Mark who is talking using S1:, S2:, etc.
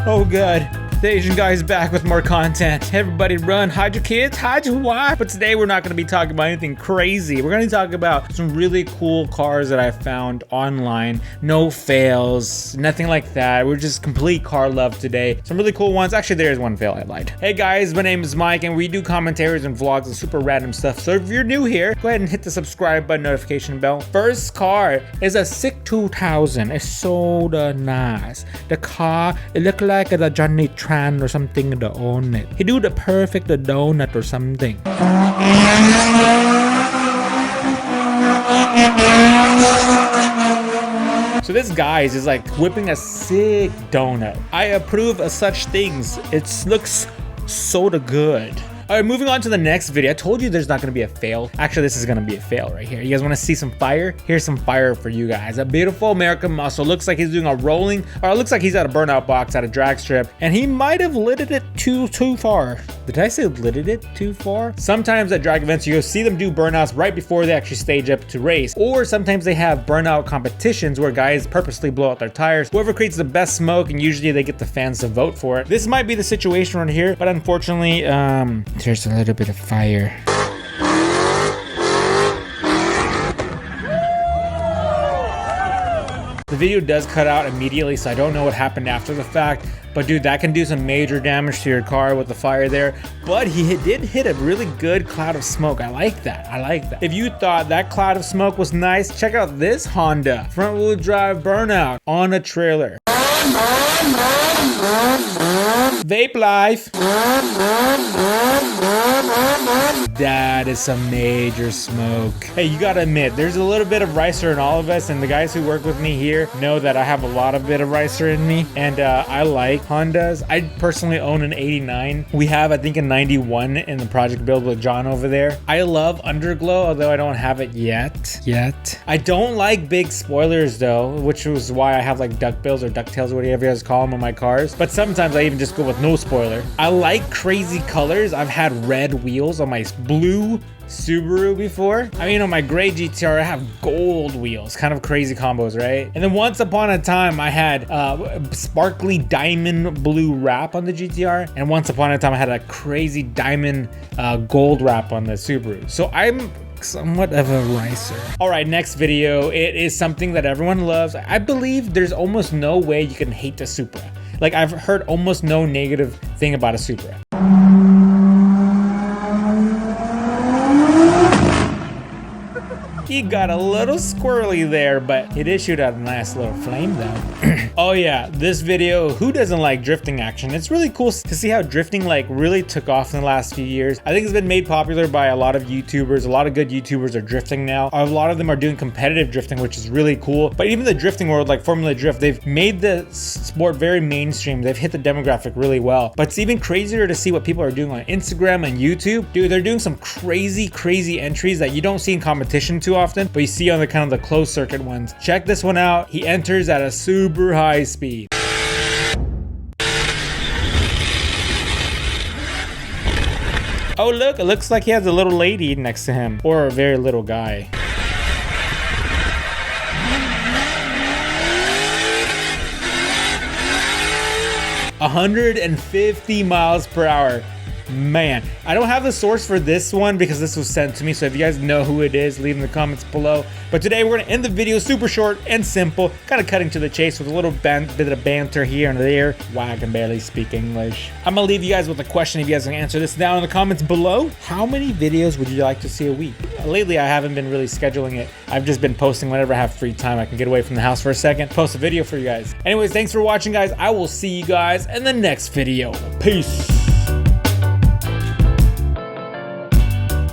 S1: Oh god. The Asian guy is back with more content. Everybody run, hide your kids, hide your wife. But today we're not gonna be talking about anything crazy. We're gonna talk about some really cool cars that I found online. No fails, nothing like that. We're just complete car love today. Some really cool ones. Actually, there is one fail, I lied. Hey guys, my name is Mike and we do commentaries and vlogs and super random stuff. So if you're new here, go ahead and hit the subscribe button, notification bell. First car is a sick 2000. It's so nice. The car, it looked like a Johnny or something to own it. He do the perfect donut or something. So this guy is like whipping a sick donut. I approve of such things. It looks so good. All right, moving on to the next video. I told you there's not gonna be a fail. Actually, this is gonna be a fail right here. You guys wanna see some fire? Here's some fire for you guys. A beautiful American muscle. Looks like he's doing a rolling, or it looks like he's at a burnout box at a drag strip, and he might have lidded it too far. Did I say lidded it too far? Sometimes at drag events, you'll see them do burnouts right before they actually stage up to race, or sometimes they have burnout competitions where guys purposely blow out their tires. Whoever creates the best smoke, and usually they get the fans to vote for it. This might be the situation right here, but unfortunately, there's a little bit of fire. The video does cut out immediately, so I don't know what happened after the fact. But dude, that can do some major damage to your car with the fire there. But he did hit a really good cloud of smoke. I like that. I like that. If you thought that cloud of smoke was nice, check out this Honda front wheel drive burnout on a trailer. Vape life. That is some major smoke. Hey, you gotta admit, there's a little bit of ricer in all of us, and the guys who work with me here know that I have a lot of bit of ricer in me, and I like Hondas. I personally own an 89. We have, I think, a 91 in the project build with John over there. I love underglow, although I don't have it yet. I don't like big spoilers though, which was why I have like duckbills or ducktails or whatever you guys call them on my cars. But sometimes I even just go with no spoiler. I like crazy colors. I've had red wheels on my blue Subaru before. I mean, on my gray GTR, I have gold wheels. Kind of crazy combos, right? And then once upon a time, I had sparkly diamond blue wrap on the GTR. And once upon a time, I had a crazy diamond gold wrap on the Subaru. So I'm somewhat of a ricer. All right, next video. It is something that everyone loves. I believe there's almost no way you can hate a Supra. Like, I've heard almost no negative thing about a Supra. He got a little squirrely there, but he did shoot out a nice little flame though. Oh yeah, this video, who doesn't like drifting action? It's really cool to see how drifting like really took off in the last few years. I think it's been made popular by a lot of YouTubers. A lot of good YouTubers are drifting now. A lot of them are doing competitive drifting, which is really cool. But even the drifting world, like Formula Drift, they've made the sport very mainstream. They've hit the demographic really well. But it's even crazier to see what people are doing on Instagram and YouTube. Dude, they're doing some crazy entries that you don't see in competition too often, but you see on the kind of the closed circuit ones. Check this one out. He enters at a super high speed. Oh look, it looks like he has a little lady next to him, or a very little guy. $150 miles per hour. Man, I don't have the source for this one because this was sent to me, so if you guys know who it is, leave in the comments below. But today we're gonna end the video super short and simple, kind of cutting to the chase with a little bit of banter here and there. Wow, I can barely speak English. I'm gonna leave you guys with a question if you guys can answer this down in the comments below. How many videos would you like to see a week? Lately, I haven't been really scheduling it. I've just been posting whenever I have free time. I can get away from the house for a second, post a video for you guys. Anyways, thanks for watching, guys. I will see you guys in the next video. Peace.